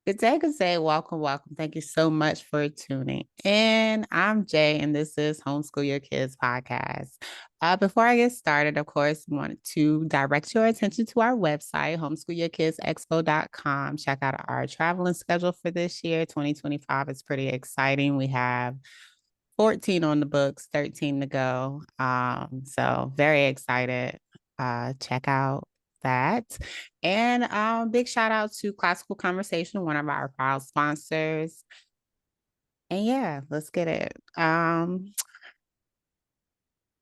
Good day. Welcome, welcome. Thank you so much for tuning in. I'm Jay, and this is Homeschool Yo Kids podcast. Before I get started, of course, we wanted to direct your attention to our website, homeschoolyourkidsexpo.com. Check out our traveling schedule for this year. 2025 is pretty exciting. We have 14 on the books, 13 to go. So very excited. Check out that. And big shout out to Classical Conversation, one of our proud sponsors. And yeah, let's get it.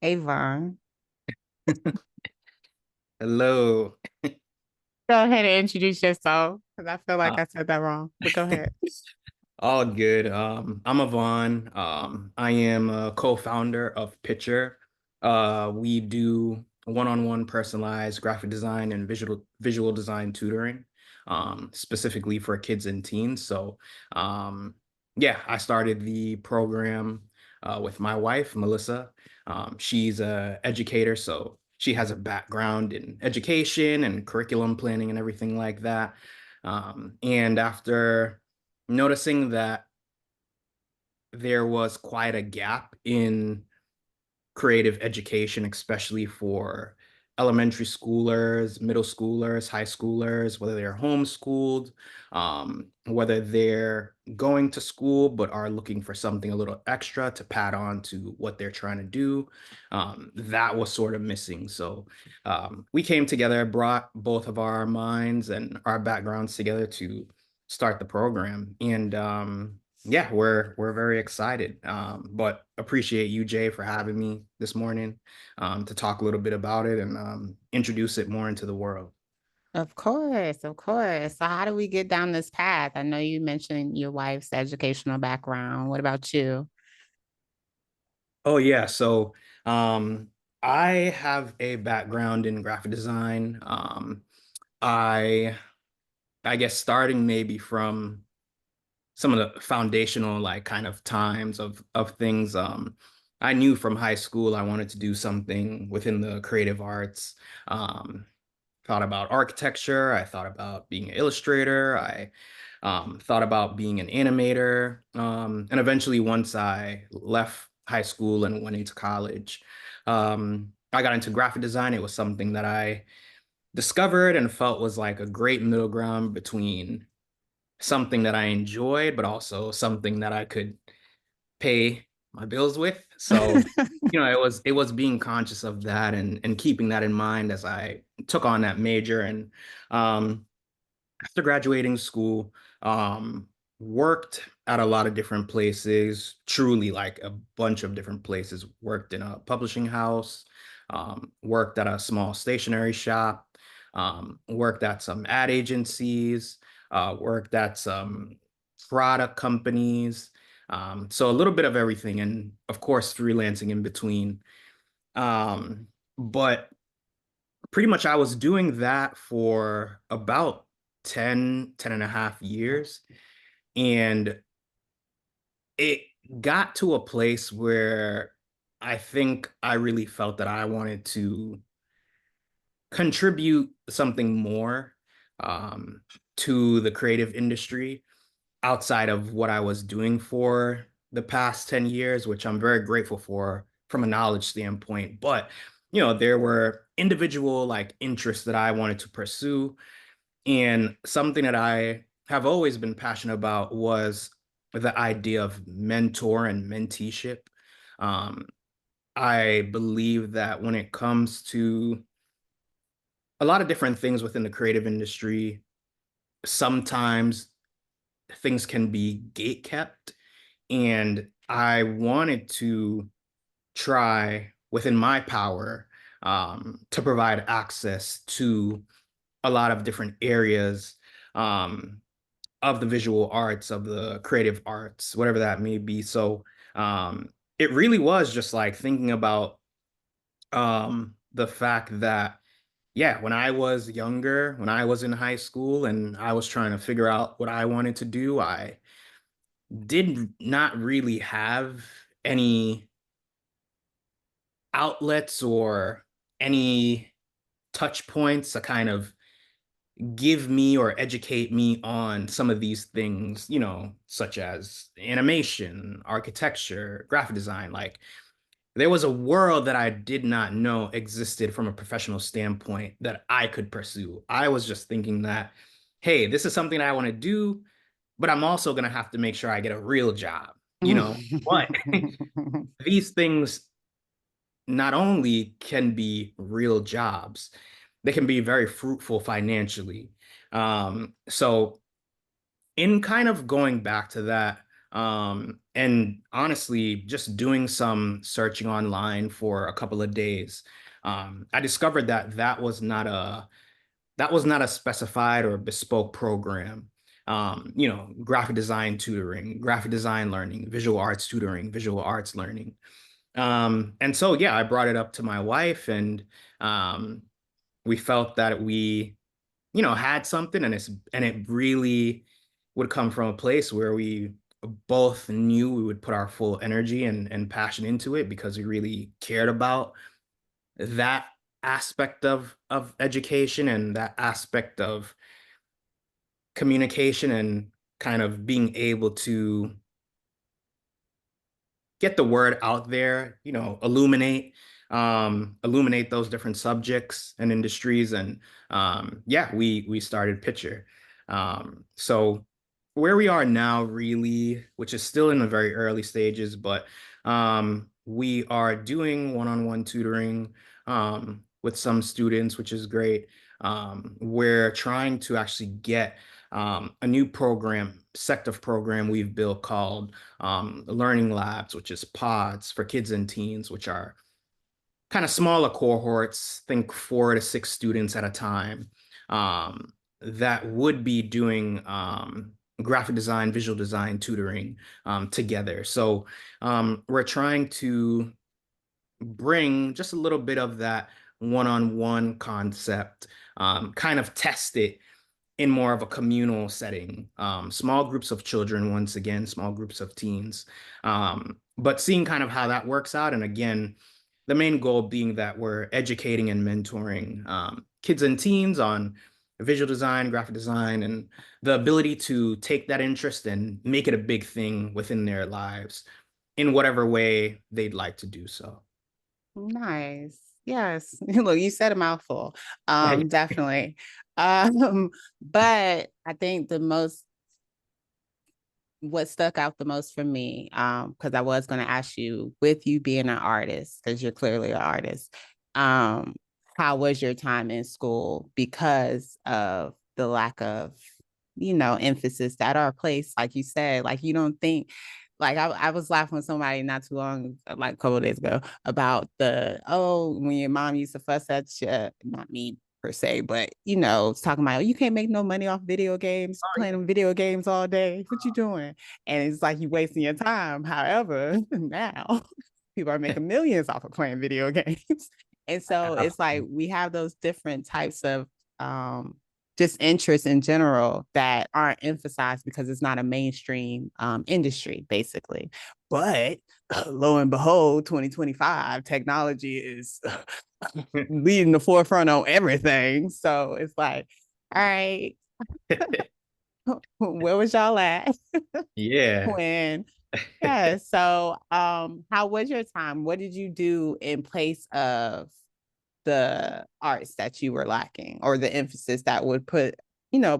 Avon, Hello. go ahead and introduce yourself because I feel like Uh, I said that wrong, but go ahead. all good. I'm Evon. I am a co-founder of Pitchure. We do one-on-one personalized graphic design and visual design tutoring, specifically for kids and teens. So, yeah, I started the program with my wife, Melissa. She's a educator, so she has a background in education and curriculum planning and everything like that. And after noticing that there was quite a gap in creative education, especially for elementary schoolers, middle schoolers, high schoolers, whether they're homeschooled, whether they're going to school but are looking for something a little extra to pad on to what they're trying to do. That was sort of missing. So we came together, brought both of our minds and our backgrounds together to start the program. And yeah, we're very excited. But appreciate you, Jay, for having me this morning to talk a little bit about it and introduce it more into the world. Of course, of course. So, how do we get down this path? I know you mentioned your wife's educational background. What about you? Oh yeah, so I have a background in graphic design. I I guess starting maybe from some of the foundational like kind of times of things. I knew from high school I wanted to do something within the creative arts. Um, Thought about architecture. I thought about being an illustrator. I thought about being an animator. And eventually, once I left high school and went into college, I got into graphic design. It was something that I discovered and felt was like a great middle ground between something that I enjoyed, but also something that I could pay my bills with. So, it was being conscious of that and keeping that in mind as I took on that major. And um, after graduating school, worked at a lot of different places, truly like a bunch of different places. Worked in a publishing house, worked at a small stationery shop, worked at some ad agencies, worked at some product companies. So a little bit of everything, and of course, freelancing in between. But pretty much I was doing that for about 10 and a half years. And it got to a place where I think I really felt that I wanted to contribute something more um, to the creative industry outside of what I was doing for the past 10 years, which I'm very grateful for from a knowledge standpoint. But, there were individual like interests that I wanted to pursue. And something that I have always been passionate about was the idea of mentor and menteeship. Um, I believe that when it comes to a lot of different things within the creative industry, sometimes things can be gate kept. And I wanted to try within my power to provide access to a lot of different areas um, of the visual arts, of the creative arts, whatever that may be. So it really was just like thinking about the fact that, yeah, when I was younger, when I was in high school and I was trying to figure out what I wanted to do, I did not really have any outlets or any touch points to kind of give me or educate me on some of these things, such as animation, architecture, graphic design. Like there was a world that I did not know existed from a professional standpoint that I could pursue. I was just thinking that, hey, this is something I want to do, but I'm also going to have to make sure I get a real job, But these things not only can be real jobs, they can be very fruitful financially. So in kind of going back to that, and honestly, just doing some searching online for a couple of days, I discovered that that was not a specified or bespoke program. Graphic design tutoring, graphic design learning, visual arts tutoring, visual arts learning. And so, yeah, I brought it up to my wife, and um, we felt that we, had something, and it really would come from a place where we both knew we would put our full energy and passion into it because we really cared about that aspect of education and that aspect of communication and kind of being able to get the word out there, illuminate those different subjects and industries. And yeah, we started Pitchure. So where we are now, really, which is still in the very early stages, but we are doing one-on-one tutoring with some students, which is great. We're trying to actually get a new sector program we've built called learning labs, which is pods for kids and teens, which are kind of smaller cohorts, think 4 to 6 students at a time, that would be doing graphic design, visual design tutoring together. So we're trying to bring just a little bit of that one-on-one concept, kind of test it in more of a communal setting. Small groups of children, once again, small groups of teens. But seeing kind of how that works out. And again, the main goal being that we're educating and mentoring kids and teens on visual design, graphic design, and the ability to take that interest and make it a big thing within their lives in whatever way they'd like to do so. Nice. Yes. Look, you said a mouthful. Definitely. But I think what stuck out the most for me, because I was going to ask you, with you being an artist, because you're clearly an artist, um, how was your time in school because of the lack of, emphasis that are placed, like you said, like you don't think, like I was laughing with somebody not too long, like a couple of days ago, about when your mom used to fuss at you, not me per se, but it's talking about, oh, you can't make no money off video games, playing video games all day. What you doing? And it's like you wasting your time. However, now people are making millions off of playing video games. And so it's like we have those different types of just interests in general that aren't emphasized because it's not a mainstream industry, basically. But lo and behold, 2025 technology is leading the forefront on everything. So it's like, all right, where was y'all at Yeah. when? Yeah. So, how was your time? What did you do in place of the arts that you were lacking, or the emphasis that would put,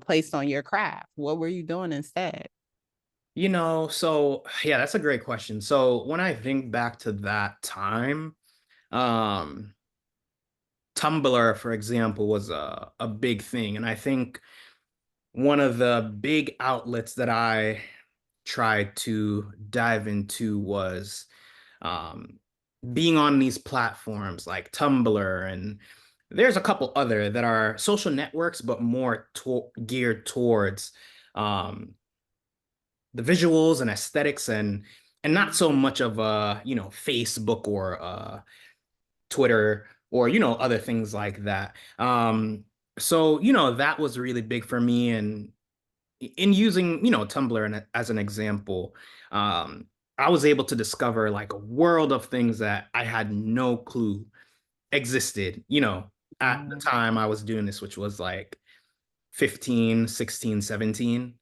placed on your craft? What were you doing instead? So yeah, that's a great question. So when I think back to that time, um, Tumblr, for example, was a big thing. And I think one of the big outlets that I tried to dive into was um, being on these platforms like Tumblr, and there's a couple other that are social networks, but more geared towards um, the visuals and aesthetics, and not so much of Facebook or Twitter or other things like that. So that was really big for me, and in using Tumblr as an example, I was able to discover like a world of things that I had no clue existed, at the time I was doing this, which was like 15, 16, 17.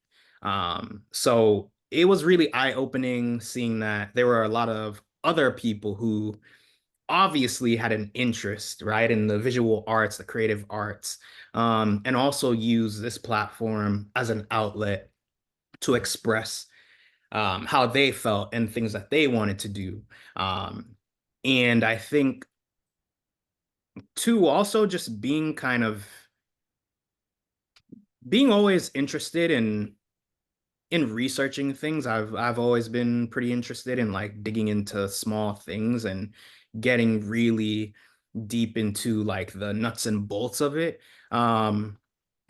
So it was really eye-opening seeing that there were a lot of other people who obviously had an interest, right, in the visual arts, the creative arts, and also use this platform as an outlet to express how they felt and things that they wanted to do. And I think, too, also just being always interested in researching things. I've always been pretty interested in like digging into small things and getting really deep into like the nuts and bolts of it. Um,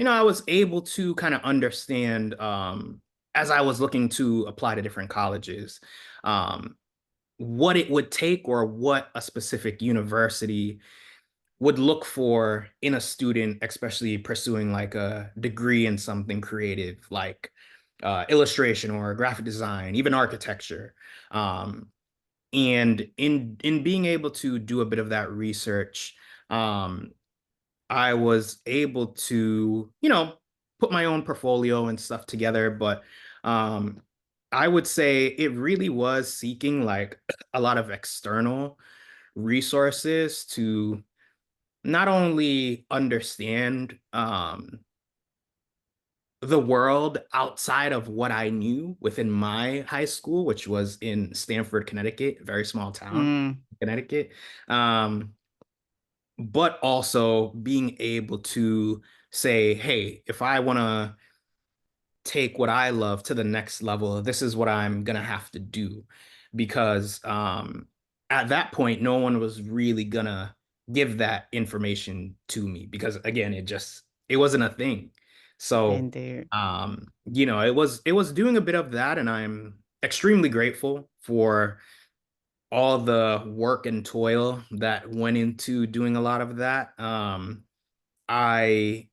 I was able to kind of understand as I was looking to apply to different colleges, um, what it would take or what a specific university would look for in a student, especially pursuing like a degree in something creative, like illustration or graphic design, even architecture. Um, and in being able to do a bit of that research, um, I was able to, put my own portfolio and stuff together. But um, I would say it really was seeking like a lot of external resources to not only understand the world outside of what I knew within my high school, which was in Stamford, Connecticut, a very small town, Mm. Connecticut, um, but also being able to say, hey, if I want to take what I love to the next level, this is what I'm gonna have to do. Because at that point, no one was really gonna give that information to me because again, it wasn't a thing. So Indeed. it was doing a bit of that, and I'm extremely grateful for all the work and toil that went into doing a lot of that. I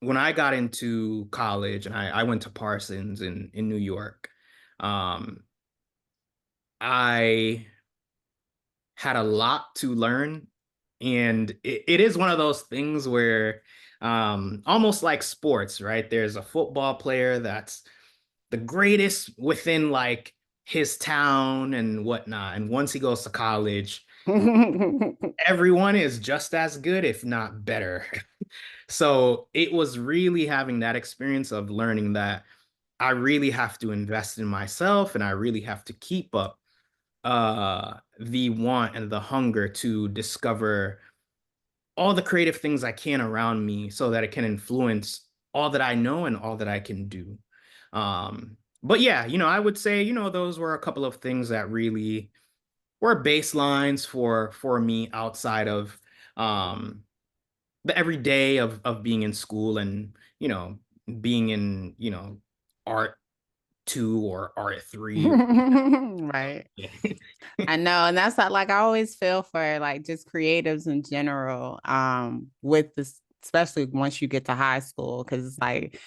When I got into college and I went to Parsons in New York, um, I had a lot to learn. And it is one of those things where almost like sports, right? There's a football player that's the greatest within like his town and whatnot. And once he goes to college, everyone is just as good, if not better. So it was really having that experience of learning that I really have to invest in myself and I really have to keep up the want and the hunger to discover all the creative things I can around me so that it can influence all that I know and all that I can do. But yeah, I would say, those were a couple of things that really were baselines for me outside of um the everyday of being in school and being in art 2 or art 3 or Right. yeah. I know. And that's like I always feel for like just creatives in general, with this, especially once you get to high school, because it's like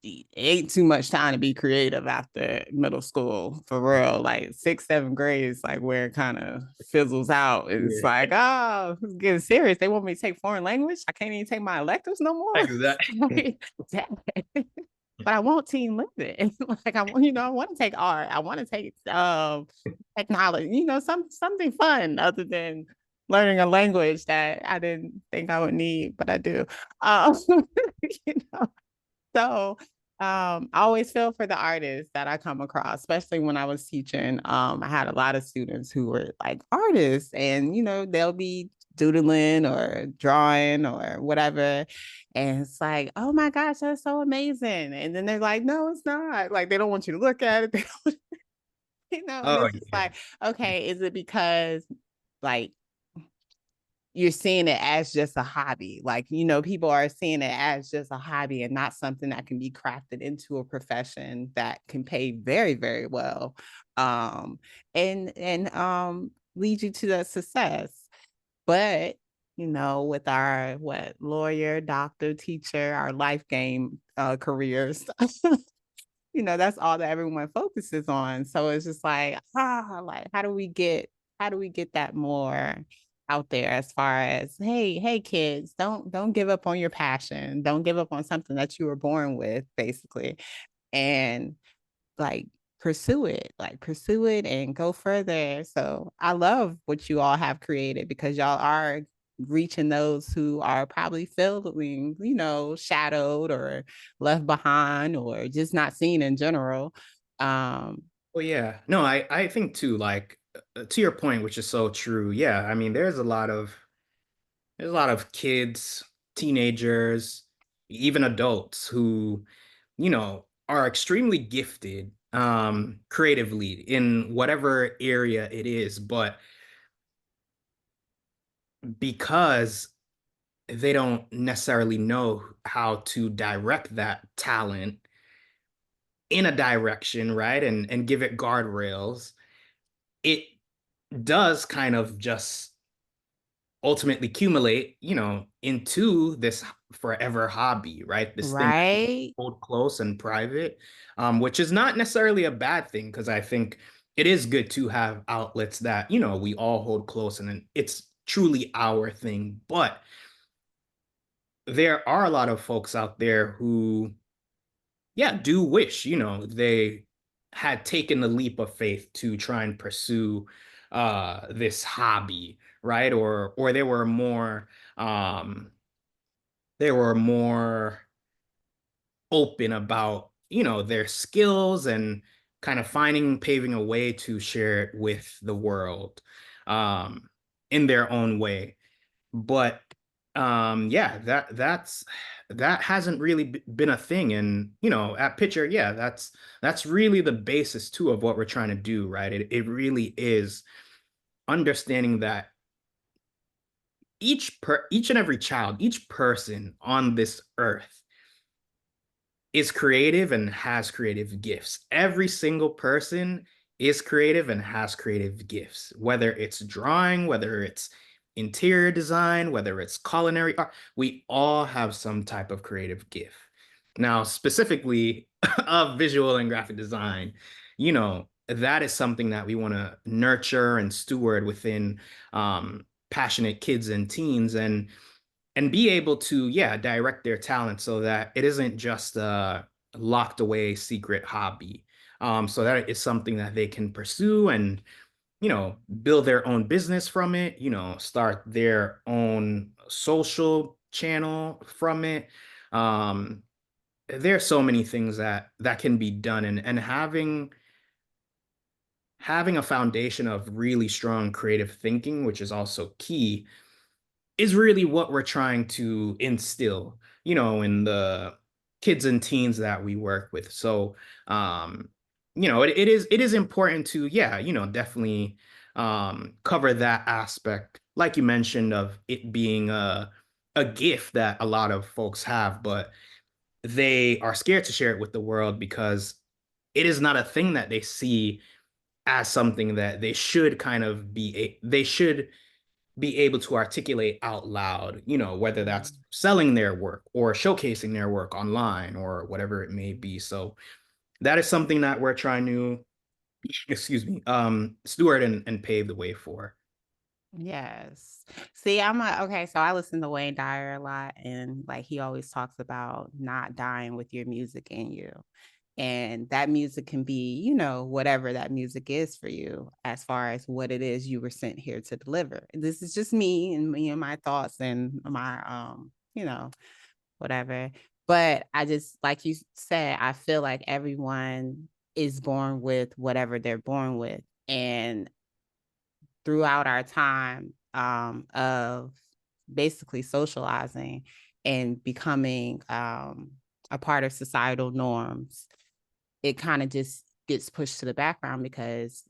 it ain't too much time to be creative after middle school for real. Like 6th, 7th grade is like where it kind of fizzles out. It's Yeah, like, oh, it's getting serious. They want me to take foreign language. I can't even take my electives no more. exactly. Like, but I want teen living. Like I want, I want to take art. I want to take technology, something fun other than learning a language that I didn't think I would need, but I do. Um, you know, so I always feel for the artists that I come across, especially when I was teaching. I had a lot of students who were like artists, and they'll be doodling or drawing or whatever. And it's like, oh my gosh, that's so amazing. And then they're like, no, it's not. Like they don't want you to look at it. They don't, and Oh it's just yeah. like, okay, is it because like you're seeing it as just a hobby? Like, people are seeing it as just a hobby and not something that can be crafted into a profession that can pay very, very well. And lead you to the success. But, with our lawyer, doctor, teacher, our life game careers, that's all that everyone focuses on. So it's just like, like how do we get that more out there as far as, hey kids, don't give up on your passion. Don't give up on something that you were born with, basically. And like pursue it and go further. So I love what you all have created because y'all are reaching those who are probably feeling, shadowed or left behind or just not seen in general. Well, yeah. No, I think too, like to your point, which is so true. Yeah, I mean, there's a lot of kids, teenagers, even adults who, are extremely gifted creatively in whatever area it is, but because they don't necessarily know how to direct that talent in a direction, right? And give it guardrails, it does kind of just ultimately accumulate, into this forever hobby, right? This thing that we right. hold close and private, which is not necessarily a bad thing because I think it is good to have outlets that, we all hold close and it's truly our thing. But there are a lot of folks out there who, yeah, do wish, they had taken the leap of faith to try and pursue this hobby, right? Or um they were more open about, their skills and kind of paving a way to share it with the world um in their own way. But yeah, that hasn't really been a thing. And at Pitcher, yeah, that's really the basis too of what we're trying to do, right? It really is understanding that each and every child, each person on this earth is creative and has creative gifts. Every single person is creative and has creative gifts, whether it's drawing, whether it's interior design, whether it's culinary art, we all have some type of creative gift. Now, specifically of visual and graphic design, that is something that we want to nurture and steward within passionate kids and teens and be able to, yeah, direct their talent so that it isn't just a locked away secret hobby. So that it's something that they can pursue and, build their own business from it, start their own social channel from it. um there's so many things that can be done, and having a foundation of really strong creative thinking, which is also key, is really what we're trying to instill, in the kids and teens that we work with. So, it is important to, yeah, definitely cover that aspect, like you mentioned, of it being a gift that a lot of folks have, but they are scared to share it with the world because it is not a thing that they see as something that they should be able to articulate out loud, whether that's selling their work or showcasing their work online or whatever it may be. So that is something that we're trying to, excuse me, steward and pave the way for. Yes. See, okay, so I listen to Wayne Dyer a lot, and like he always talks about not dying with your music in you. And that music can be, whatever that music is for you, as far as what it is you were sent here to deliver. This is just me and my thoughts and my whatever. But I just, like you said, I feel like everyone is born with whatever they're born with. And throughout our time of basically socializing and becoming a part of societal norms, it kind of just gets pushed to the background because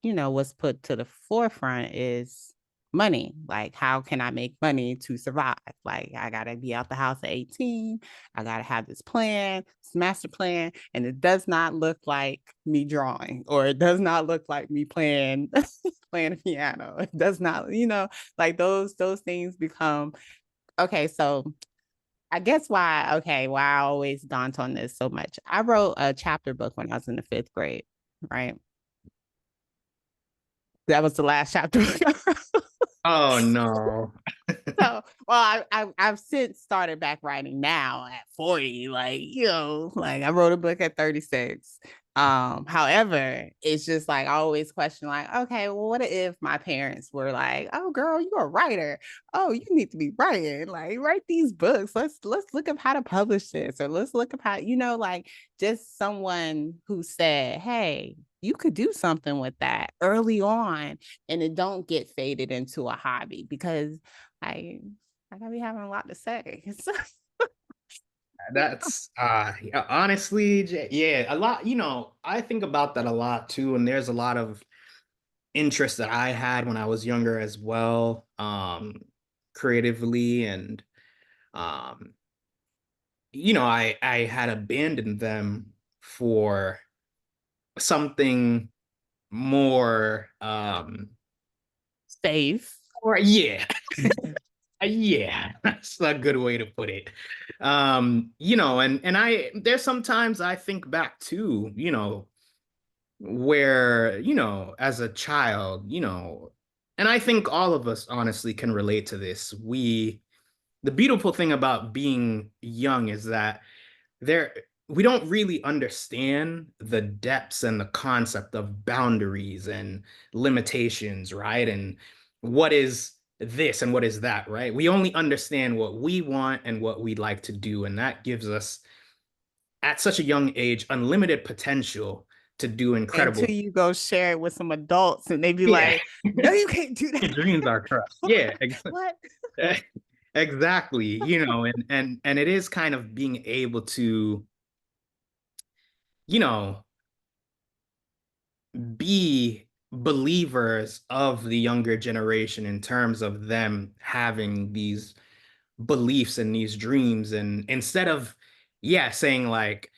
what's put to the forefront is money. Like, how can I make money to survive? Like, I gotta be out the house at 18. I gotta have this plan, this master plan, and it does not look like me drawing, or it does not look like me playing playing a piano. It does not, like those things become okay. So I guess why I always daunt on this so much. I wrote a chapter book when I was in the fifth grade, right? That was the last chapter book I wrote. Oh no. So, well, I've since started back writing now at 40. Like, like I wrote a book at 36. However, it's just like I always question, like, okay, well, what if my parents were like, oh girl, you're a writer. Oh, you need to be writing, like write these books. Let's look up how to publish this, or let's look up how, like just someone who said, hey, you could do something with that early on and it don't get faded into a hobby because I I gotta be having a lot to say. That's yeah, honestly, yeah, a lot, I think about that a lot too, and there's a lot of interest that I had when I was younger as well, creatively, and um, I had abandoned them for something more, Safe. or yeah, yeah, that's a good way to put it. And there's sometimes I think back to, where, as a child, and I think all of us honestly can relate to this. The beautiful thing about being young is that there we don't really understand the depths and the concept of boundaries and limitations, right? And what is this and what is that, right? We only understand what we want and what we'd like to do, and that gives us at such a young age unlimited potential to do incredible. Until you go share it with some adults and they be Yeah. like, no, you can't do Your that. dreams are crushed. Yeah, What? exactly. And it is kind of being able to, you know, be believers of the younger generation in terms of them having these beliefs and these dreams. And instead of, yeah, saying like,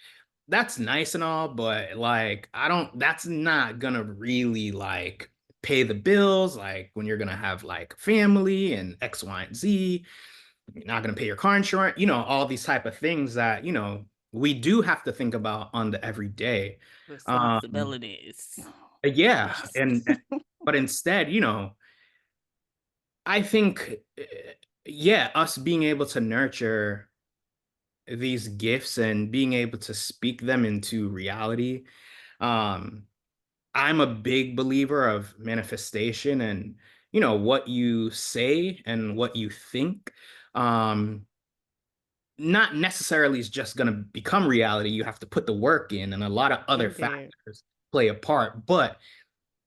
that's nice and all, but like, that's not gonna really like pay the bills. Like, when you're gonna have like family and X, Y, and Z, you're not gonna pay your car insurance, all these type of things that, we do have to think about on the everyday. Um, Responsibilities. yeah, Yes. and but instead, I think, yeah, us being able to nurture these gifts and being able to speak them into reality. Um, I'm a big believer of manifestation, and what you say and what you think. Um, Not necessarily is just going to become reality. You have to put the work in, and a lot of other Indeed. factors play a part. But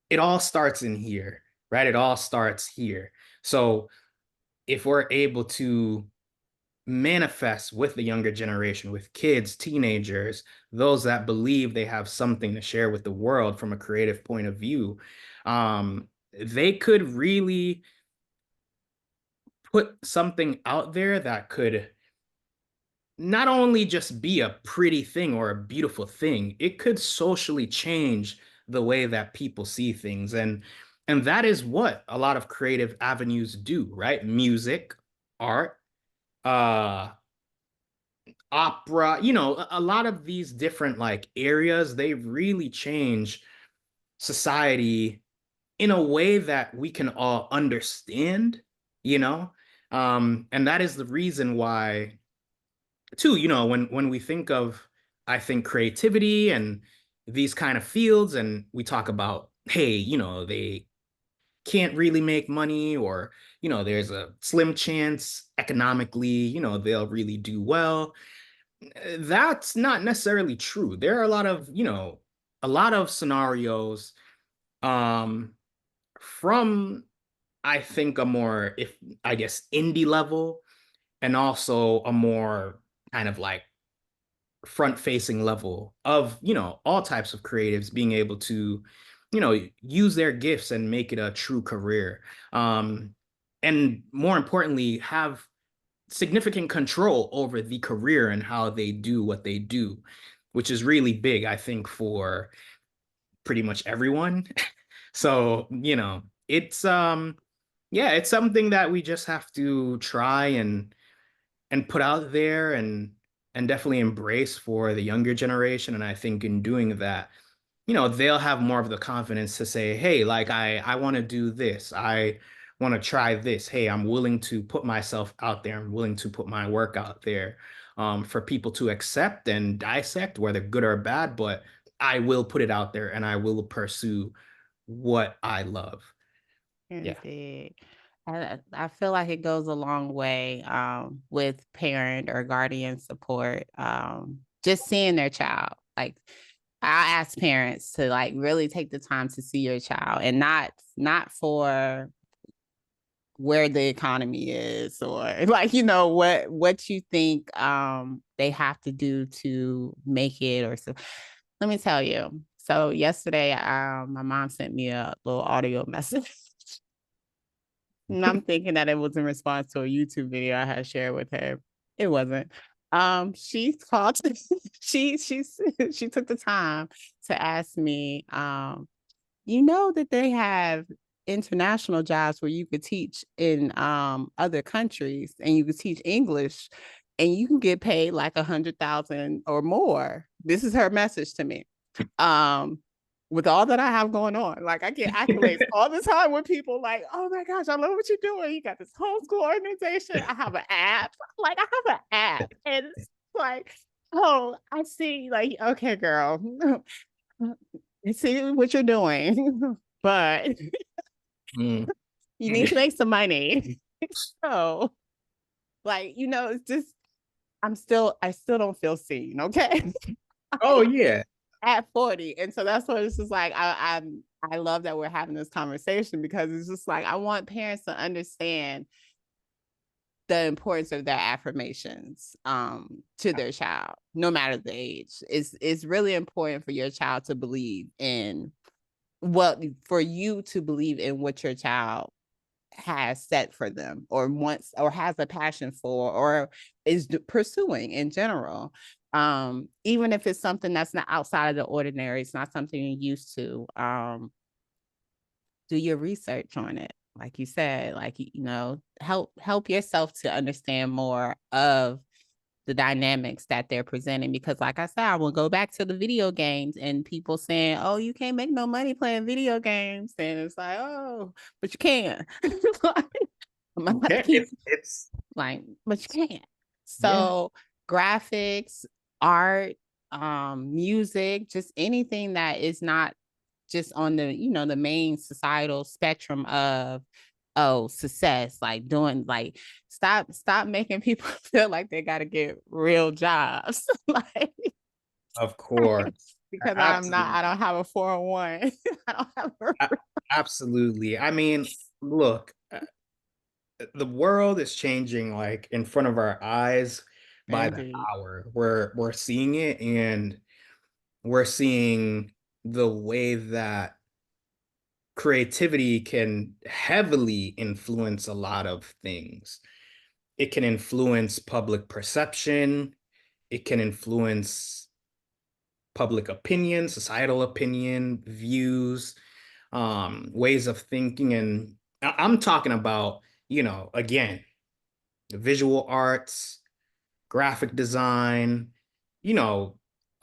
it all starts in here, right? It all starts here. So if we're able to manifest with the younger generation, with kids, teenagers, those that believe they have something to share with the world from a creative point of view, they could really put something out there that could not only just be a pretty thing or a beautiful thing, it could socially change the way that people see things. And that is what a lot of creative avenues do, right? Music, art, uh opera, a lot of these different like areas, they really change society in a way that we can all understand, you know? And that is the reason why too, when we think of, I think, creativity and these kind of fields, and we talk about, hey, they can't really make money, or there's a slim chance economically, they'll really do well. That's not necessarily true. There are a lot of scenarios, um from, I think, a more, if I guess, indie level, and also a more kind of like front facing level of, all types of creatives being able to, use their gifts and make it a true career. And more importantly, have significant control over the career and how they do what they do, which is really big, I think, for pretty much everyone. So, it's yeah, it's something that we just have to try and put out there, and definitely embrace for the younger generation. And I think in doing that, they'll have more of the confidence to say, hey, like, I want to do this. I want to try this. Hey, I'm willing to put myself out there. I'm willing to put my work out there for people to accept and dissect, whether good or bad, but I will put it out there and I will pursue what I love. Yeah. Indeed. I feel like it goes a long way with parent or guardian support. Just seeing their child. Like I ask parents to like really take the time to see your child and not for where the economy is or like what you think they have to do to make it or so. Let me tell you. So yesterday my mom sent me a little audio message. And I'm thinking that it was in response to a YouTube video I had shared with her. It wasn't. She called. She took the time to ask me. You know that they have international jobs where you could teach in other countries and you could teach English, and you can get paid like 100,000 or more. This is her message to me. Um, with all that I have going on. Like I get accolades all the time with people like, oh my gosh, I love what you're doing. You got this homeschool organization. I have an app. Like I have an app. And it's like, oh, I see, like, okay, girl. You see what you're doing. But Mm. you need to make some money. So, like, it's just I still don't feel seen, okay? Oh yeah. At 40. And so that's what it's just like. I love that we're having this conversation because it's just like I want parents to understand the importance of their affirmations to their child, no matter the age. It's really important for your child to believe in for you to believe in what your child has set for them or wants or has a passion for or is pursuing in general. Even if it's something that's not outside of the ordinary, it's not something you're used to. Do your research on it. Like you said, like, help yourself to understand more of the dynamics that they're presenting. Because like I said, I will go back to the video games and people saying, oh, you can't make no money playing video games. And it's like, oh, but you can. I'm about to Yeah, keep it's like, but you can't. yeah, So graphics, art, music, just anything that is not just on the main societal spectrum of success, like doing like stop making people feel like they got to get real jobs. Like of course. because Absolutely. I don't have a 401. I don't have a Absolutely. I mean, look, the world is changing like in front of our eyes by the indeed. hour. We're seeing it, and we're seeing the way that creativity can heavily influence a lot of things. It can influence public perception, it can influence public opinion, societal opinion, views, ways of thinking. And I'm talking about, again, visual arts, graphic design, you know,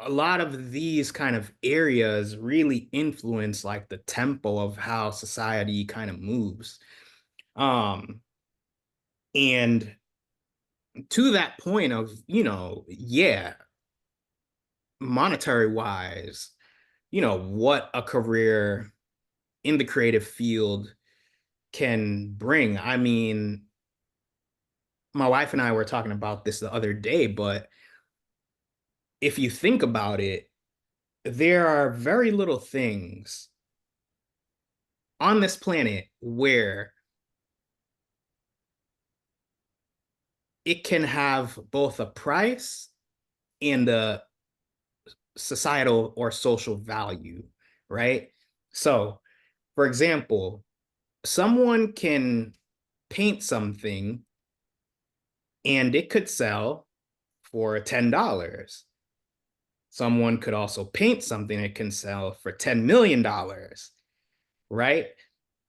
a lot of these kind of areas really influence like the tempo of how society kind of moves. Um, and to that point of, yeah, monetary wise, what a career in the creative field can bring. I mean, my wife and I were talking about this the other day, but if you think about it, there are very little things on this planet where it can have both a price and a societal or social value, right? So, for example, someone can paint something and it could sell for $10. Someone could also paint something that can sell for $10 million, right?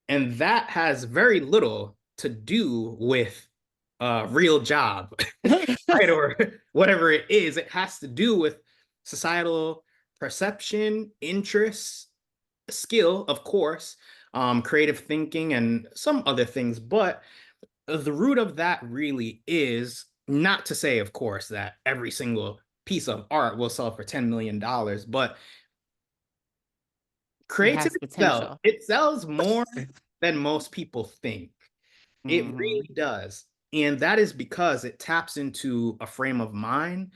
And that has very little to do with a real job, right? Or whatever it is. It has to do with societal perception, interests, skill, of course, creative thinking, and some other things. But the root of that really is not to say, of course, that every single piece of art will sell for $10 million, but It has creativity sells. potential. It sells more than most people think. It Hmm. really does. And that is because it taps into a frame of mind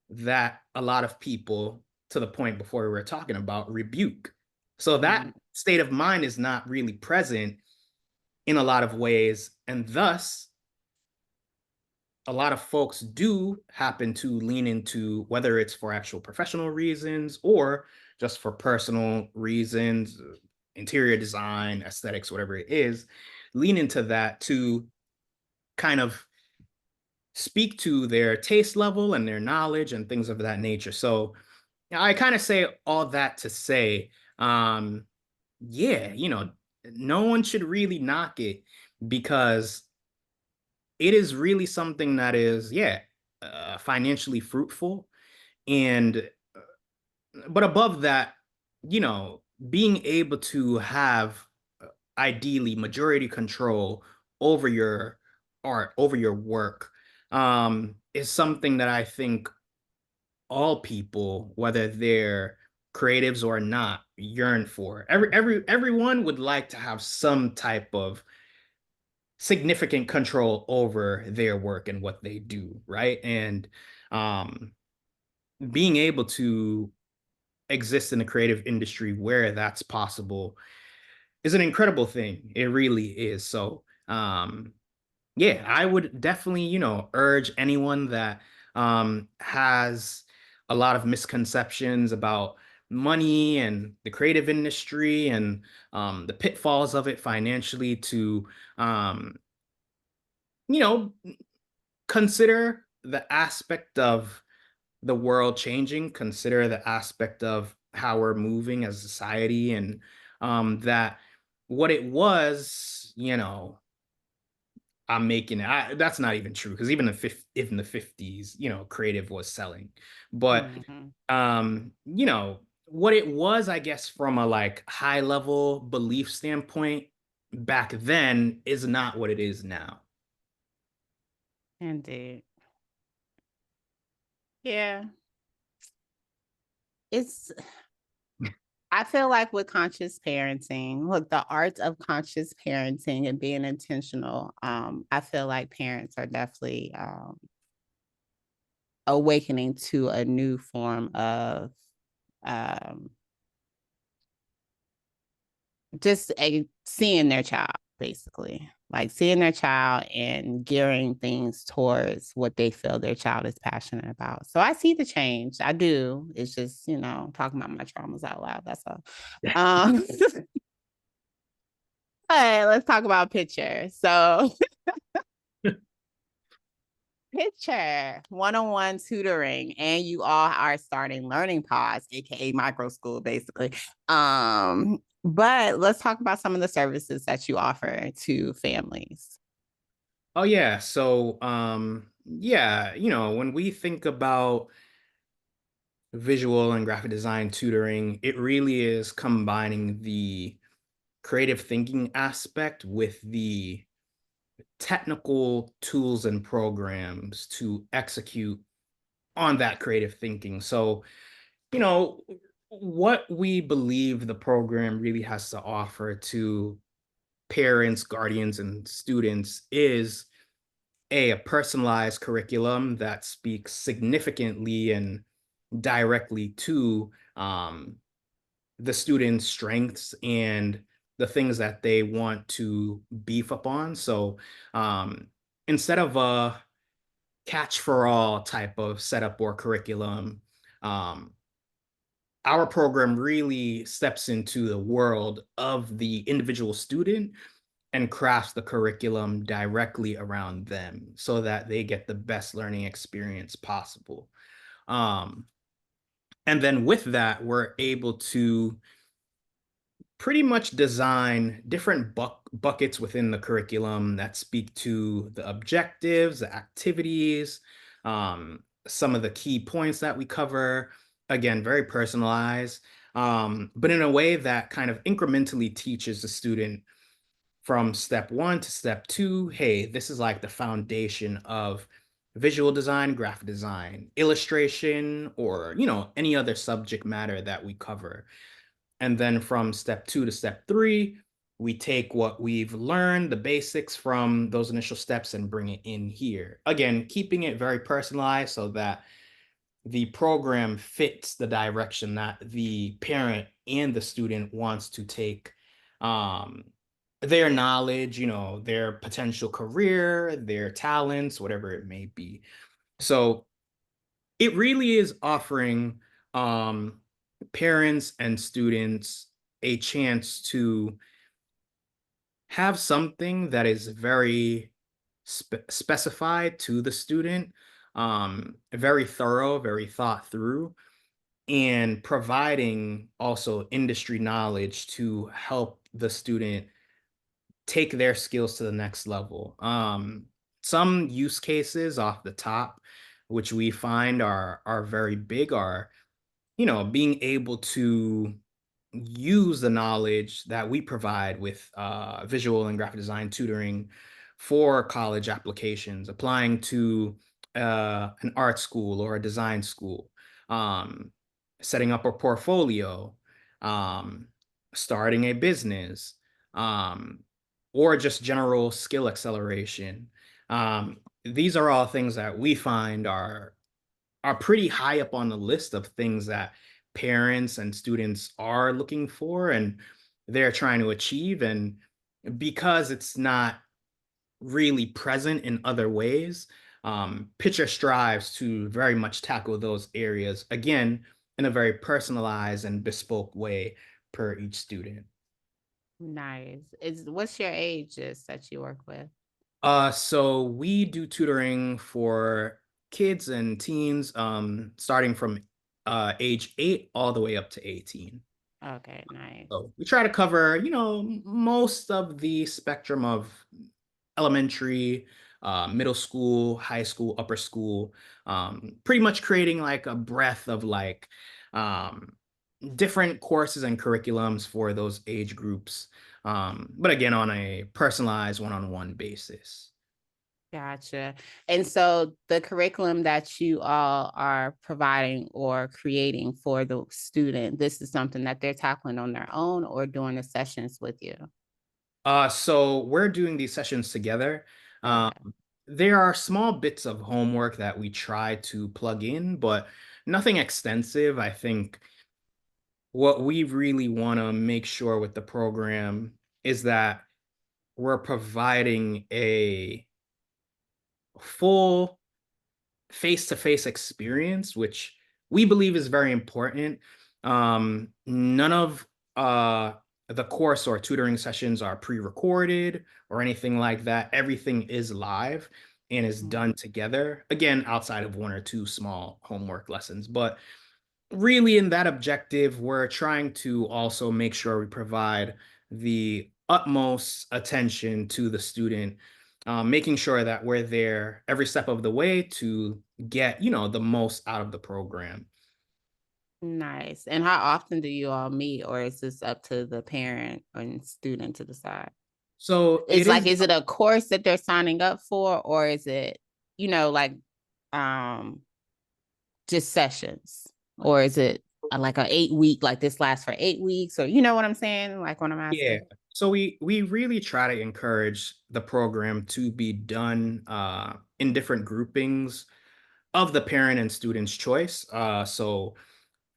that a lot of people, to the point before we were talking about, rebuke. So that state of mind is not really present in a lot of ways. And thus, a lot of folks do happen to lean into, whether it's for actual professional reasons or just for personal reasons, interior design, aesthetics, whatever it is, lean into that to kind of speak to their taste level and their knowledge and things of that nature. So I kind of say all that to say, um, yeah, no one should really knock it, because it is really something that is, yeah, financially fruitful. And, but above that, you know, being able to have ideally majority control over your art, over your work, is something that I think all people, whether they're creatives or not, yearn for. Everyone would like to have some type of significant control over their work and what they do, right? And um, being able to exist in the creative industry where that's possible is an incredible thing. It really is. So, yeah, I would definitely, urge anyone that has a lot of misconceptions about money and the creative industry and the pitfalls of it financially to, um, you know, consider the aspect of the world changing, consider the aspect of how we're moving as a society, and that what it was, I'm making it. That's not even true, because even the 50s, creative was selling. But Hmm. what it was, I guess, from a like high level belief standpoint back then is not what it is now. Indeed. Yeah. It's I feel like with conscious parenting, look, the art of conscious parenting and being intentional, I feel like parents are definitely awakening to a new form of um, just seeing their child, basically, like seeing their child and gearing things towards what they feel their child is passionate about. So I see the change. I do. It's just, talking about my traumas out loud. That's all. Um, but let's talk about Pitchure. So Pitchure, one-on-one tutoring, and you all are starting learning pods, aka micro school, basically. But let's talk about some of the services that you offer to families. Oh yeah. So yeah, when we think about visual and graphic design tutoring, it really is combining the creative thinking aspect with the technical tools and programs to execute on that creative thinking. So, you know, what we believe the program really has to offer to parents, guardians, and students is a personalized curriculum that speaks significantly and directly to the students' strengths and the things that they want to beef up on. So instead of a catch for all type of setup or curriculum, um, our program really steps into the world of the individual student and crafts the curriculum directly around them so that they get the best learning experience possible. Um, and then with that, we're able to pretty much design different buckets within the curriculum that speak to the objectives, the activities, some of the key points that we cover. Again, very personalized. but in a way that kind of incrementally teaches the student from step one to step two. Hey, this is like the foundation of visual design, graphic design, illustration, or, any other subject matter that we cover. And then from step two to step three, we take what we've learned, the basics from those initial steps, and bring it in here. Again, keeping it very personalized so that the program fits the direction that the parent and the student wants to take um, their knowledge, their potential career, their talents, whatever it may be. So it really is offering um, parents and students a chance to have something that is very specified to the student, very thorough, very thought through, and providing also industry knowledge to help the student take their skills to the next level. Some use cases off the top, which we find are very big, are being able to use the knowledge that we provide with visual and graphic design tutoring for college applications, applying to an art school or a design school, um, setting up a portfolio, um, starting a business, um, or just general skill acceleration. These are all things that we find are pretty high up on the list of things that parents and students are looking for and they're trying to achieve. And because it's not really present in other ways, Pitcher strives to very much tackle those areas again in a very personalized and bespoke way per each student. Nice. Is what's your ages that you work with? So we do tutoring for kids and teens, starting from age 8 all the way up to 18. Okay, nice. So we try to cover, most of the spectrum of elementary, middle school, high school, upper school, pretty much creating like a breadth of like um, different courses and curriculums for those age groups. But again, on a personalized one-on-one basis. Gotcha. And so the curriculum that you all are providing or creating for the student, this is something that they're tackling on their own or doing the sessions with you. So we're doing these sessions together. Um, Okay. there are small bits of homework that we try to plug in, but nothing extensive. I think what we really want to make sure with the program is that we're providing a full face-to-face experience, which we believe is very important. None of the course or tutoring sessions are pre-recorded or anything like that. Everything is live and is Mhm. done together. Again, outside of one or two small homework lessons, but really in that objective, we're trying to also make sure we provide the utmost attention to the student, making sure that we're there every step of the way to get, the most out of the program. Nice. And how often do you all meet, or is this up to the parent and student to decide? So It's it like, is, is it a course that they're signing up for, or is it, like um just sessions? Or is it like a 8 week, like this lasts for 8 weeks, or you know what I'm saying? Like what I'm yeah. asking. So we really try to encourage the program to be done in different groupings of the parent and student's choice. So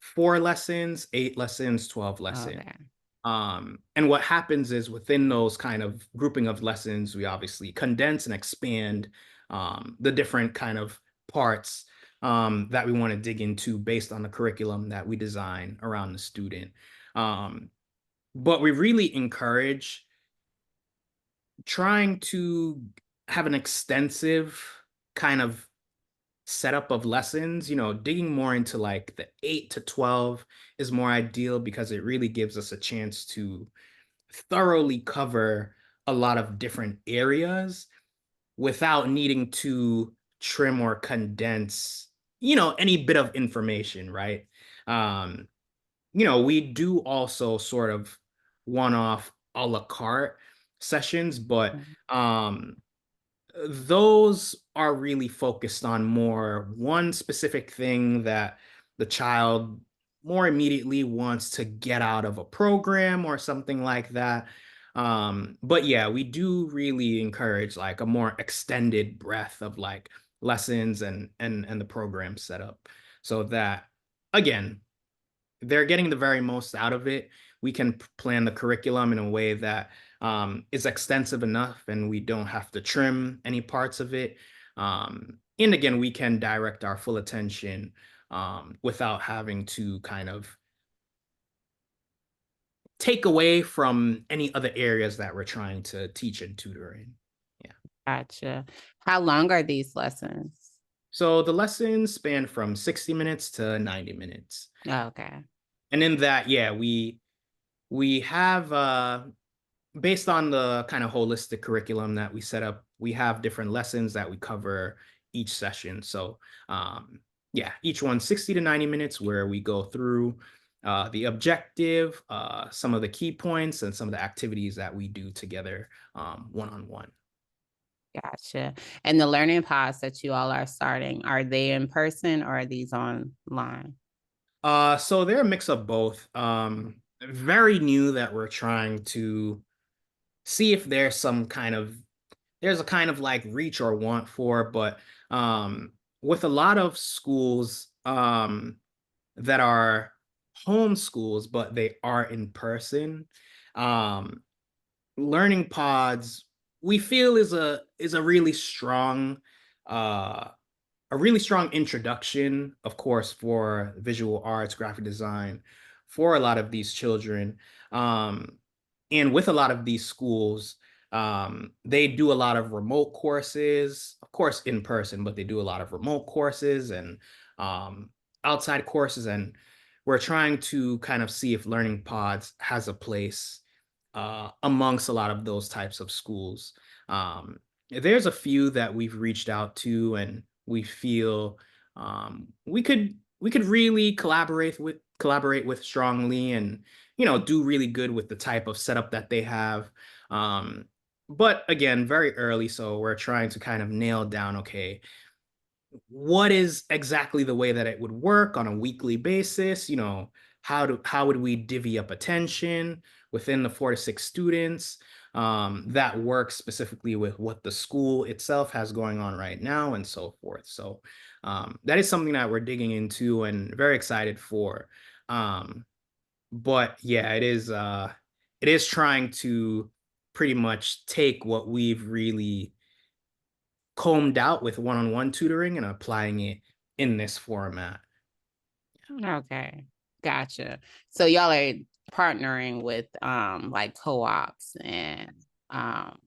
4 lessons, 8 lessons, 12 lessons. Okay. And what happens is within those kind of grouping of lessons, we obviously condense and expand the different kind of parts that we want to dig into based on the curriculum that we design around the student. Um, but we really encourage trying to have an extensive kind of setup of lessons, digging more into like the 8 to 12 is more ideal because it really gives us a chance to thoroughly cover a lot of different areas without needing to trim or condense, any bit of information, right? Um, we do also sort of one-off a la carte sessions, but um those are really focused on more one specific thing that the child more immediately wants to get out of a program or something like that. But yeah, we do really encourage like a more extended breadth of like lessons and the program setup so that again they're getting the very most out of it. We can plan the curriculum in a way that is extensive enough and we don't have to trim any parts of it. And again, we can direct our full attention without having to kind of take away from any other areas that we're trying to teach and tutor in. Yeah. Gotcha. How long are these lessons? So the lessons span from 60 minutes to 90 minutes. Okay. And in that, yeah, we have based on the kind of holistic curriculum that we set up, we have different lessons that we cover each session. So, yeah, each one 60 to 90 minutes where we go through the objective, some of the key points, and some of the activities that we do together one on one. Gotcha. And the learning pods that you all are starting, are they in person or are these online? So they're a mix of both. Very new that we're trying to see if there's a kind of like reach or want for, but with a lot of schools that are homeschools, but they are in person, um, learning pods we feel is uh, a really strong introduction, of course, for visual arts, graphic design, for a lot of these children. Um, and with a lot of these schools, they do a lot of remote courses, of course, in person, but they do a lot of remote courses and um, outside courses. And we're trying to kind of see if Learning Pods has a place amongst a lot of those types of schools. There's a few that we've reached out to, and we feel we could really collaborate with strongly, and do really good with the type of setup that they have. Um, but again, very early, so we're trying to kind of nail down, okay, what is exactly the way that it would work on a weekly basis. How would we divvy up attention within the 4 to 6 students that works specifically with what the school itself has going on right now and so forth. So that is something that we're digging into and very excited for. But yeah, it is trying to pretty much take what we've really combed out with one-on-one tutoring and applying it in this format. Okay. Gotcha. So y'all are partnering with like co-ops and um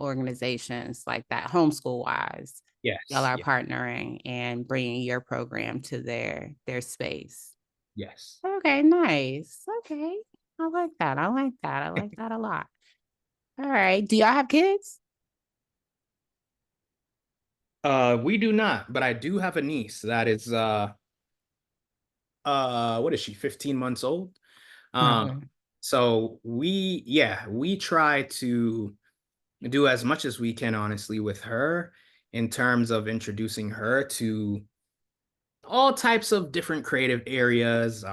organizations like that, homeschool wise. Y'all Yes, are yeah, partnering and bringing your program to their space. yes. Okay, nice. Okay. I like that. I like that. I like that a lot. All right. Do y'all have kids? We do not, but I do have a niece that is what is she, 15 months old? Um, Okay. so we try to do as much as we can, honestly, with her in terms of introducing her to all types of different creative areas.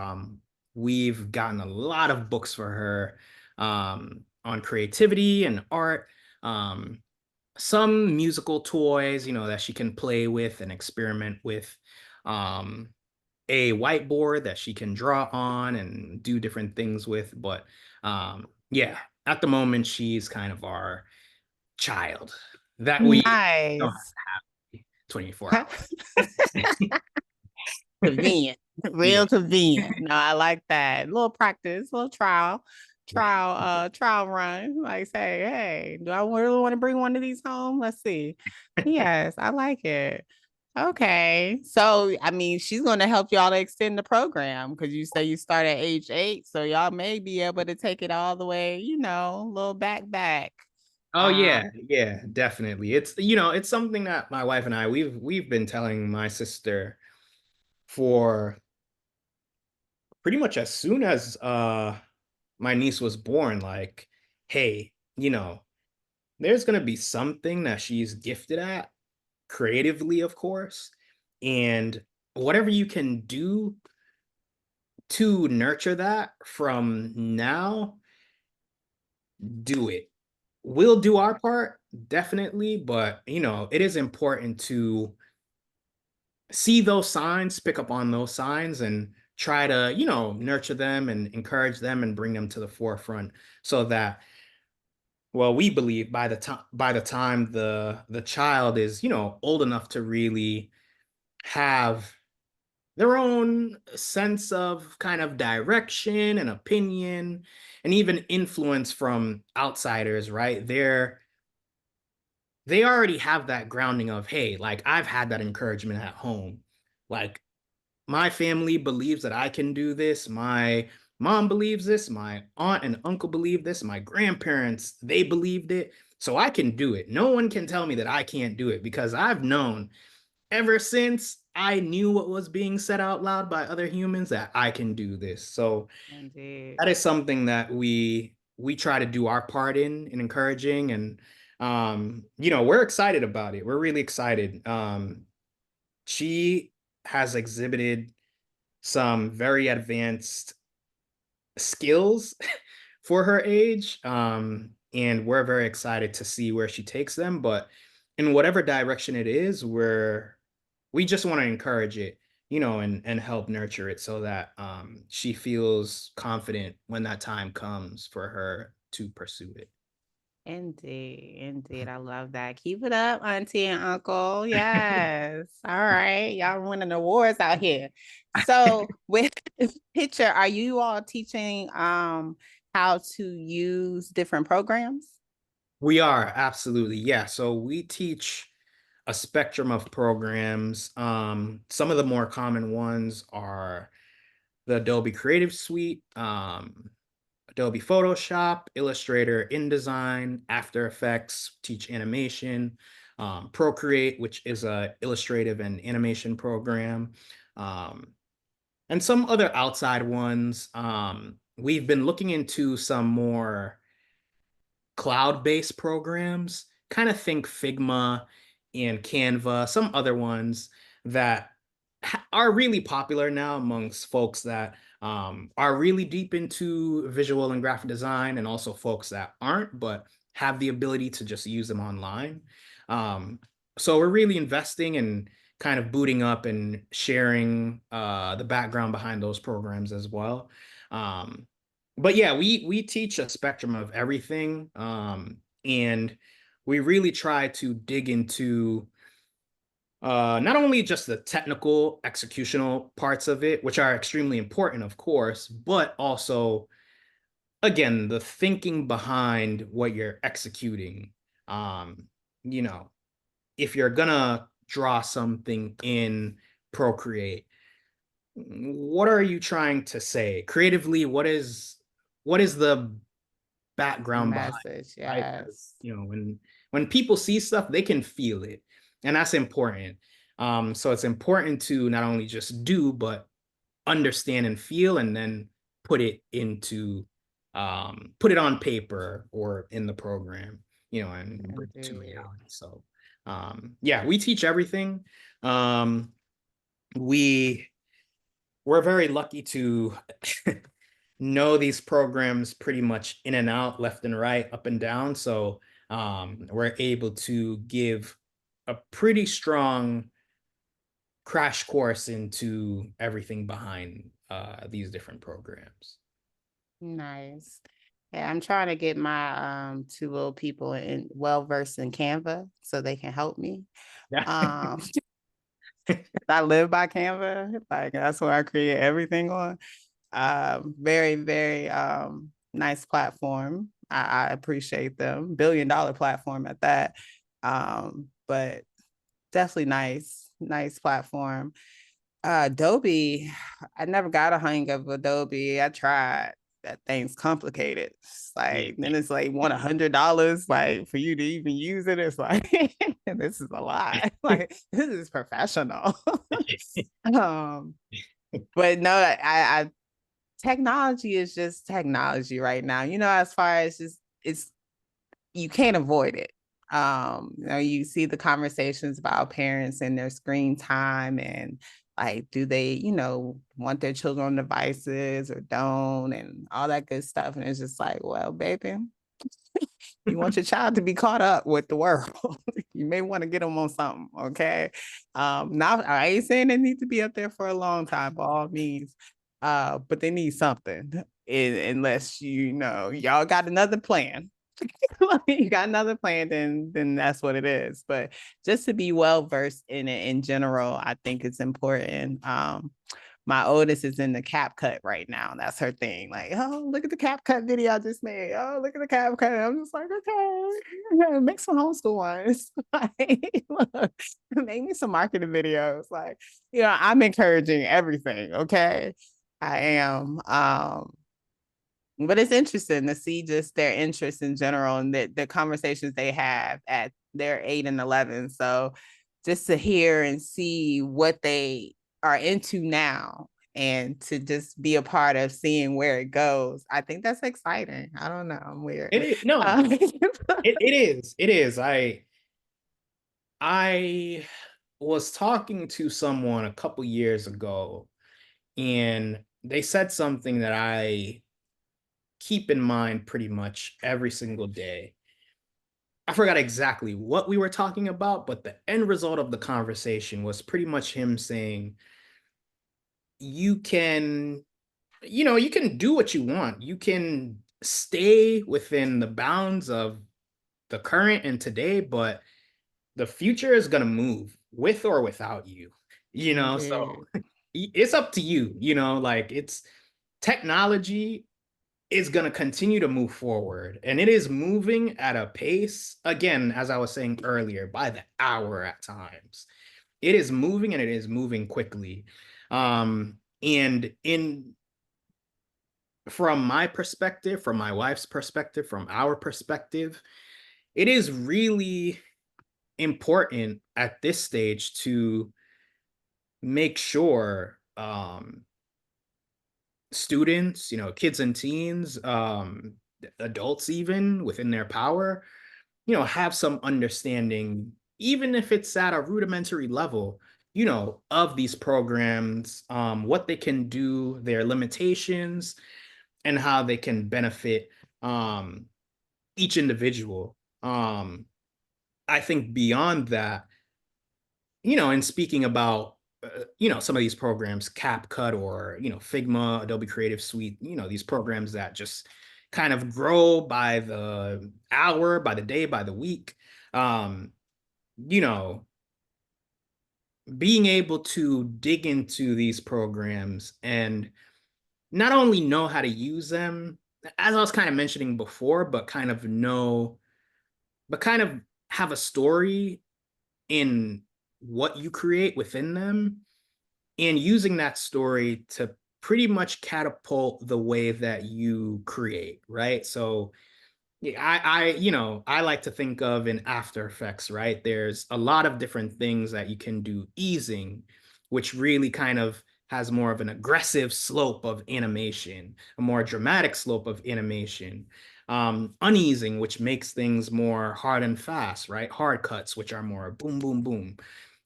We've gotten a lot of books for her on creativity and art. Some musical toys, that she can play with and experiment with. Um, a whiteboard that she can draw on and do different things with. But yeah, at the moment, she's kind of our child that we don't Nice. have 24 hours. Convenient, Yeah. real convenient. No, I like that. A little practice, a little Yeah. trial run. Like say, hey, do I really want to bring one of these home? Let's see. Yes, I like it. Okay. So, I mean, she's going to help y'all to extend the program because you say you start at age 8. So, y'all may be able to take it all the way, a little back. Oh Um, yeah, yeah, definitely. It's something that my wife and I we've been telling my sister for pretty much as soon as my niece was born, like, hey, there's gonna be something that she's gifted at creatively, of course, and whatever you can do to nurture that from now, do it. We'll do our part, definitely, but it is important to see those signs, pick up on those signs, and try to, nurture them and encourage them and bring them to the forefront so that, well, we believe by the time the child is, old enough to really have their own sense of kind of direction and opinion and even influence from outsiders, right? They already have that grounding of, hey, like I've had that encouragement at home. Like my family believes that I can do this. My mom believes this. My aunt and uncle believe this. My grandparents, they believed it. So I can do it. No one can tell me that I can't do it because I've known ever since I knew what was being said out loud by other humans that I can do this. So Indeed. that is something that we try to do our part in encouraging, and we're excited about it. We're really excited. She has exhibited some very advanced skills for her age. And we're very excited to see where she takes them. But in whatever direction it is, we just want to encourage it, and help nurture it so that she feels confident when that time comes for her to pursue it. Indeed, indeed. I love that. Keep it up, auntie and uncle. Yes. All right. Y'all winning awards out here. So with Pitchure, are you all teaching how to use different programs? We are, absolutely. Yeah. So we teach a spectrum of programs. Some of the more common ones are the Adobe Creative Suite, Adobe Photoshop, Illustrator, InDesign, After Effects, teach animation, Procreate, which is a illustrative and animation program, um, and some other outside ones. We've been looking into some more cloud-based programs, kind of think Figma and Canva, some other ones that are really popular now amongst folks that are really deep into visual and graphic design, and also folks that aren't, but have the ability to just use them online. Um, so we're really investing in kind of booting up and sharing the background behind those programs as well. Um, but yeah, we teach a spectrum of everything, and we really try to dig into not only just the technical executional parts of it, which are extremely important, of course, but also, again, the thinking behind what you're executing. Um, you know, if you're gonna draw something in Procreate, what are you trying to say creatively? What is the The background behind message, it, right? 'Cause, yes. when people see stuff, they can feel it, and that's important. So it's important to not only just do, but understand and feel, and then put it into put it on paper or in the program, and bring it to Indeed. reality. So yeah, we teach everything. Um, we we're very lucky to know these programs pretty much in and out, left and right, up and down. So we're able to give a pretty strong crash course into everything behind these different programs. Nice. Yeah, I'm trying to get my two little people in well versed in Canva so they can help me. Yeah. Um I live by Canva. Like that's where I create everything on. Very, very nice platform. I appreciate them. $1 billion platform at that. But definitely nice platform. Adobe, I never got a hang of Adobe. I tried. That thing's complicated. It's Yeah. like then it's like $100 like for you to even use it. It's like this is a lot. Like this is professional. um, but no, I technology is just technology right now. As far as just it's you can't avoid it. You see the conversations about parents and their screen time and like, do they, want their children on devices or don't, and all that good stuff. And it's just like, well, baby, you want your child to be caught up with the world. You may want to get them on something, okay? Now I ain't saying they need to be up there for a long time by all means, but they need something. Unless y'all got another plan. You got another plan, then that's what it is. But just to be well versed in it in general, I think it's important. My oldest is in the cap cut right now. That's her thing. Like, oh, look at the cap cut video I just made. Oh, look at the cap cut. I'm just like, okay, make some homeschool ones. Like, look, make me some marketing videos. Like, I'm encouraging everything. Okay, I am. But it's interesting to see just their interest in general and the conversations they have at their 8 and 11. So just to hear and see what they are into now and to just be a part of seeing where it goes, I think that's exciting. I don't know. I'm weird. It is, no, it is. I was talking to someone a couple years ago, and they said something that I keep in mind pretty much every single day. I forgot exactly what we were talking about, but the end result of the conversation was pretty much him saying, you can, you can do what you want. You can stay within the bounds of the current and today, but the future is going to move with or without you, Indeed. so it's up to you, like it's technology is going to continue to move forward, and it is moving at a pace, again, as I was saying earlier, by the hour at times. It is moving, and it is moving quickly. And from my perspective, from my wife's perspective, from our perspective, it is really important at this stage to make sure students, kids and teens, adults even within their power, have some understanding, even if it's at a rudimentary level, of these programs, what they can do, their limitations, and how they can benefit each individual. I think beyond that, and speaking about, some of these programs, CapCut or, Figma, Adobe Creative Suite, these programs that just kind of grow by the hour, by the day, by the week. Um, you know, Being able to dig into these programs and not only know how to use them, as I was kind of mentioning before, but kind of have a story in what you create within them, and using that story to pretty much catapult the way that you create, right? So yeah, I like to think of in After Effects, right? There's a lot of different things that you can do. Easing, which really kind of has more of an aggressive slope of animation, a more dramatic slope of animation. Uneasing, which makes things more hard and fast, right? Hard cuts, which are more boom, boom, boom.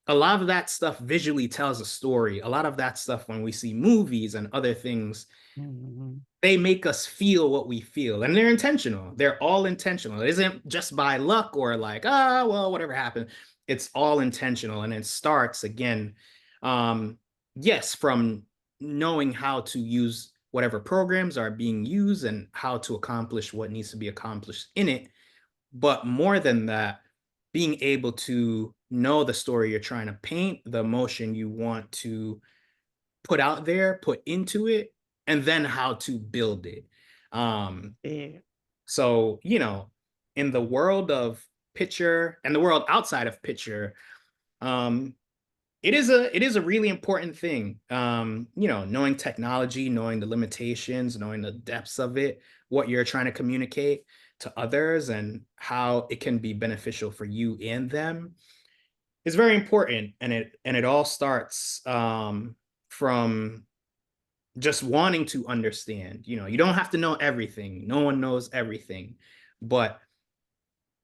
A lot of that stuff visually tells a story. A lot of that stuff, when we see movies and other things, Mhm. they make us feel what we feel, and they're intentional. They're all intentional. It isn't just by luck or like, well, whatever happened. It's all intentional, and it starts again, um yes, from knowing how to use whatever programs are being used and how to accomplish what needs to be accomplished in it. But more than that, being able to know the story you're trying to paint, the emotion you want to put out there, put into it, and then how to build it. Um, Yeah. so, in the world of Pitchure and the world outside of Pitchure, um, it is a really important thing. Knowing technology, knowing the limitations, knowing the depths of it, what you're trying to communicate to others, and how it can be beneficial for you and them is very important. And it all starts from just wanting to understand. You don't have to know everything. No one knows everything, but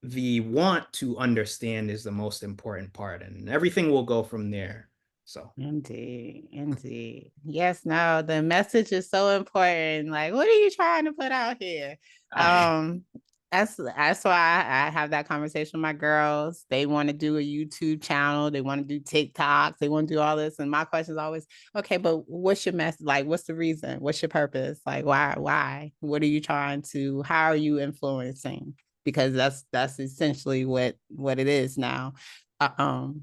the want to understand is the most important part, and everything will go from there. So, Indeed, indeed. Yes, no, the message is so important. Like, what are you trying to put out here? Um, that's why I have that conversation with my girls. They want to do a YouTube channel, they want to do TikToks, they want to do all this. And my question is always, okay, but what's your message? Like, what's the reason? What's your purpose? Like, why? What are you trying to, how are you influencing? Because that's essentially what it is now.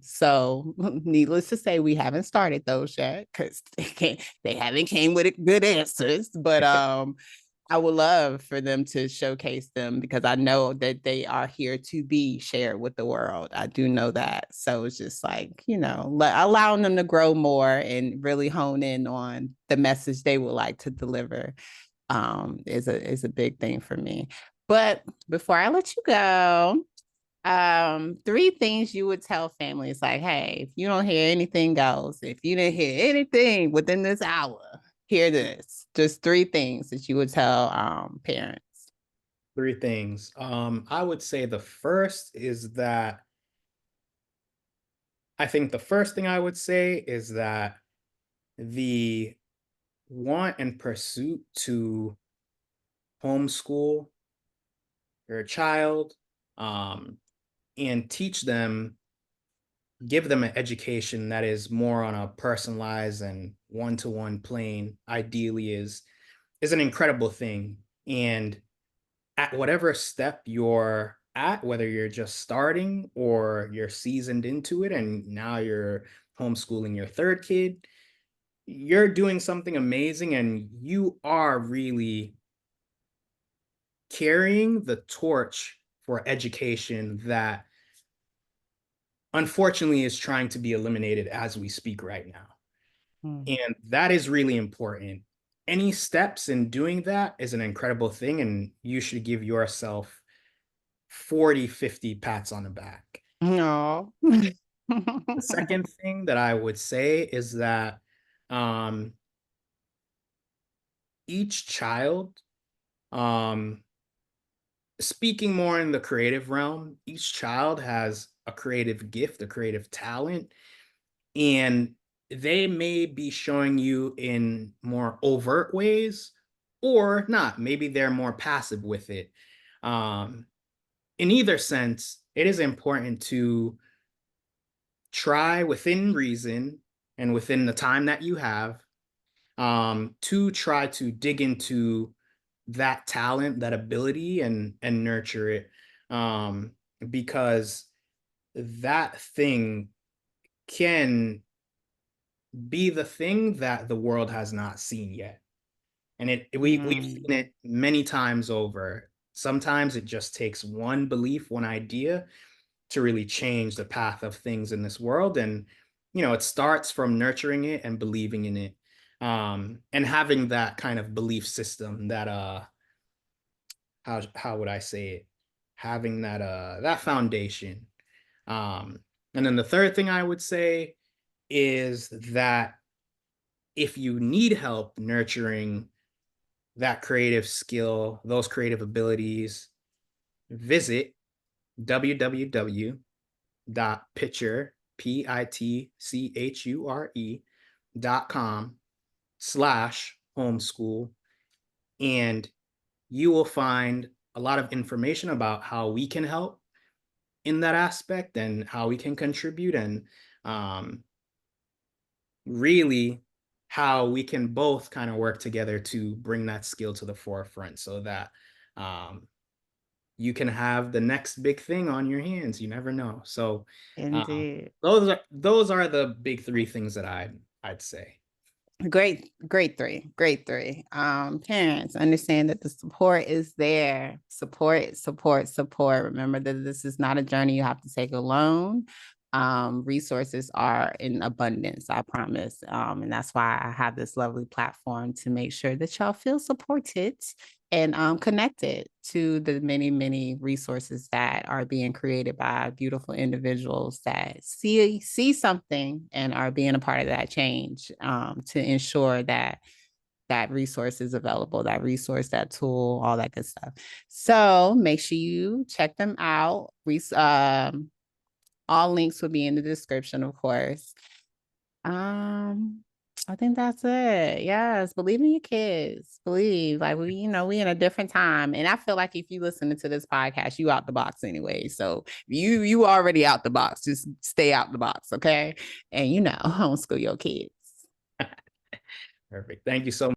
So needless to say, we haven't started those yet because they haven't came with good answers. But I would love for them to showcase them because I know that they are here to be shared with the world. I do know that. So it's just like, allowing them to grow more and really hone in on the message they would like to deliver is a big thing for me. But before I let you go, three things you would tell families like, hey, if you don't hear anything else, if you didn't hear anything within this hour, hear this. Just three things that you would tell parents. three things. I would say the first is that I think the first thing I would say is that the want and pursuit to homeschool your child, um, and teach them, give them an education that is more on a personalized and one-to-one plane, ideally is an incredible thing. And at whatever step you're at, whether you're just starting or you're seasoned into it and now you're homeschooling your third kid, you're doing something amazing and you are really carrying the torch for education that unfortunately is trying to be eliminated as we speak right now. Hmm. And that is really important. Any steps in doing that is an incredible thing, and you should give yourself 40, 50 pats on the back. No. The second thing that I would say is that um, each child, um, speaking more in the creative realm, each child has a creative gift, a creative talent, and they may be showing you in more overt ways or not. Maybe they're more passive with it. Um, in either sense, it is important to try within reason and within the time that you have, to try to dig into that talent, that ability, and nurture it, um, because that thing can be the thing that the world has not seen yet. And we've Mm, seen it many times over. Sometimes it just takes one belief, one idea to really change the path of things in this world. And it starts from nurturing it and believing in it. And having that kind of belief system that how would I say it? Having that foundation. Um, and then the third thing I would say is that if you need help nurturing that creative skill, those creative abilities, visit www.pitchure.com/homeschool, and you will find a lot of information about how we can help in that aspect and how we can contribute, and um, really how we can both kind of work together to bring that skill to the forefront so that um, you can have the next big thing on your hands. You never know. So um, indeed. those are the big three things that I'd say. Great three. Great three. Parents understand that the support is there. Support, support, support. Remember that this is not a journey you have to take alone. Resources are in abundance, I promise. And that's why I have this lovely platform to make sure that y'all feel supported and connected to the many, many resources that are being created by beautiful individuals that see something and are being a part of that change, to ensure that that resource is available, that resource, that tool, all that good stuff. So make sure you check them out. All links will be in the description, of course. I think that's it. Yes, believe in your kids. Believe, like we in a different time, and I feel like if you listen to this podcast, you out the box anyway. So you already out the box. Just stay out the box, okay? And homeschool your kids. Perfect. Thank you so much.